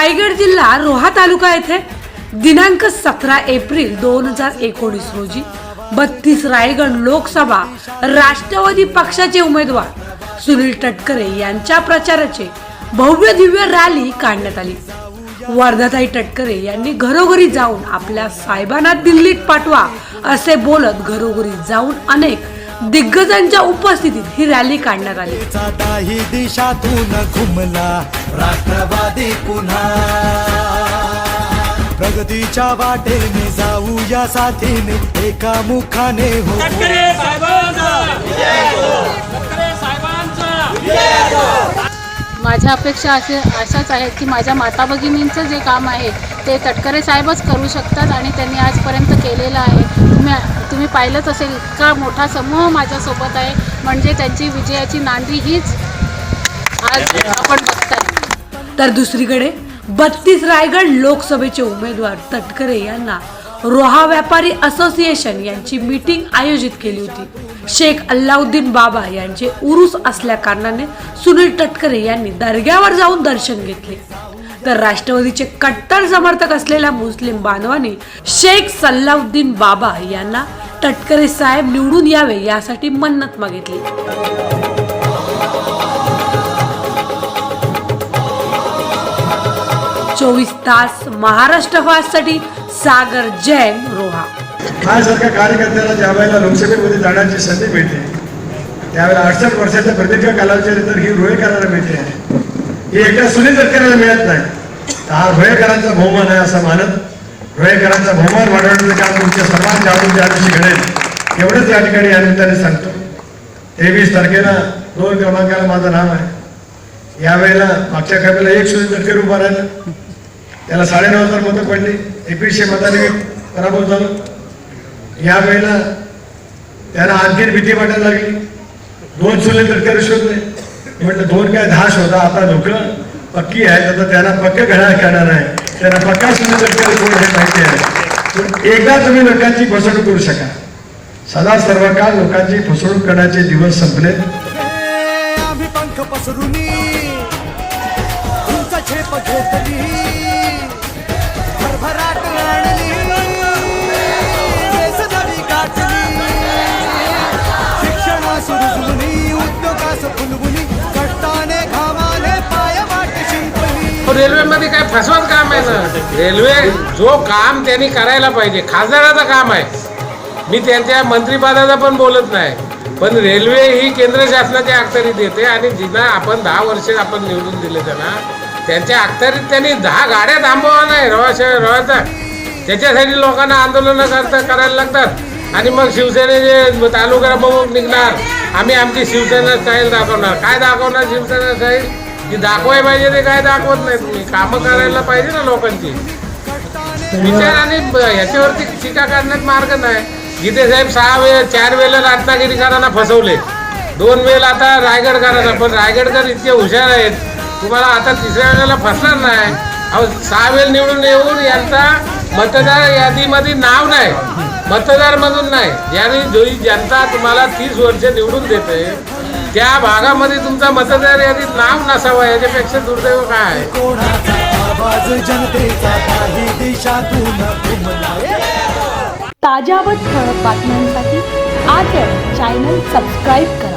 रायगड जिल्हा रोहा तालुका येथे दिनांक 17 एप्रिल 2019 रोजी 32 रायगड लोकसभा राष्ट्रवादी पक्षाचे उमेदवार सुनील तटकरे यांच्या प्रचाराचे भव्य दिव्य रॅली काढण्यात आली। वर्धाताई तटकरे यांनी घरोघरी जाऊन आपल्या साहेबांना दिल्लीत पाठवा असे बोलत घरोघरी जाऊन अनेक दिग्गजांच्या उपस्थितीत ही रॅली काढण्यात आली। ही दिशातून घुमला राष्ट्रवादी पुन्हा प्रगतीच्या वाटेने जाऊ या साथीने एका मुखाने हो। तटकरे साहेबांचा तटकरे साहेबांचा माझ्या अपेक्षा अशाच आहेत की माझ्या माता भगिनींचं जे काम आहे ते तटकरे साहेबच करू शकतात आणि त्यांनी आजपर्यंत केलेलं आहे। तुम्ही पाहिलंच असेल इतका मोठा समूह माझ्यासोबत आहे, म्हणजे त्यांची विजयाची नांदी हीच आज आपण बघताय। तर दुसरीकडे 32 रायगड लोकसभेचे उमेदवार तटकरे यांना रोहा व्यापारी असोसिएशन यांची मीटिंग आयोजित केली होती। शेख अल्लाउद्दीन बाबा यांचे उरूस असल्या कारणाने सुनील तटकरे यांनी दर्ग्यावर जाऊन दर्शन घेतले। तर राष्ट्रवादीचे कट्टर समर्थक असलेल्या मुस्लिम बांधवांनी शेख सल्लाउद्दीन बाबा यांना तटकरे साहेब निवडून यावे यासाठी मन्नत मागितली। 24 तास महाराष्ट्र फास्टसाठी सागर जैन, रोहा। माझ्यासारख्या कार्यकर्त्याला ज्या वेळेला लोकसभेमध्ये जाण्याची संधी मिळते त्यावेळेला 68 वर्षाच्या प्रदीर्घ कालावधीनंतर ही रोहेकरांना मिळते आहे। ही एकट्या सुनील तटकरेला मिळत नाही। हा रोहेकरांचा बहुमान आहे असं मानत रोहेकरांचा बहुमान वाढवण्याचं काम तुमच्या सर्वांच्या आवडून त्या दिवशी घडेल एवढंच या ठिकाणी या निमित्ताने सांगतो। 23 तारखेला 2 क्रमांकाला माझं नाव आहे। यावेळेला मागच्या खेपेला एक सुनील तटकरे उभा राहिला, त्याला 9,500 मतं पडली, 2100 मतांनी पराभूत झालो। यावेळेला त्यांना आणखी भीती वाटायला लागली। 2 सुनील तटकरे शोधले, म्हटलं 2 काय 10 शोधा, आता लोक पक्की आहेत, आता त्यांना पक्क घड्याळ करणार आहे, त्यांना पक्का सुनील तटकरे कोण हे माहिती आहे। एकदा तुम्ही लोकांची फसवणूक करू शका, सदा सर्व काळ लोकांची फसवणूक करण्याचे दिवस संपले। आम्ही पंख पसरुनी तुमचा झेप घेतली भरभराट आणली देशदारी गाठली शिक्षणास रुजवली उद्योगास फुलवली कष्टाने घामाने पाय वाट शिंपली। रेल्वे मध्ये काय फसवत काम आहे ना। रेल्वे जो काम त्यांनी करायला पाहिजे खासदाराचं काम आहे। मी त्यांच्या मंत्रिपदाचा पण बोलत नाही, पण रेल्वे ही केंद्र शासनाच्या अखत्यारीत येते आणि जिना आपण 10 वर्ष आपण निवडून दिले त्यांच्या अखत्यारीत त्यांनी 10 गाड्या थांबवा नाही रोहाचा। त्याच्यासाठी लोकांना आंदोलनं करायला लागतात आणि मग शिवसेनेचे तालुका प्रमुख निघणार, आम्ही आमची शिवसेना स्टाईल दाखवणार। काय दाखवणार शिवसेना स्टाईल? की दाखवाय पाहिजे ते काय दाखवत नाही। तुम्ही कामं करायला पाहिजे ना लोकांची। विचार आणि ह्याच्यावरती टीका करण्यात मार्ग नाही। गीते साहेब 4 वेळेला रत्नागिरीकरांना फसवले, 2 वेळेला आता रायगडकरांना, पण रायगडकर इतके हुशार आहेत तुम्हाला आता 3ऱ्या वेळेला फसणार नाही। अहो 6 वेळ निवडून येऊन यांचा मतदार यादीमध्ये नाव नाही, मतदार मधून नाही। ज्याने जो जनता तुम्हाला 30 वर्ष निवडून देते त्या भागामध्ये तुमचा मतदार यादीत नाव नसावं याच्यापेक्षा दुर्दैव काय आहे? आवाज जनतेचा काही दिशातून घुमला। ताज्या व ठळक बातम्यांसाठी आजच चॅनल सबस्क्राईब करा।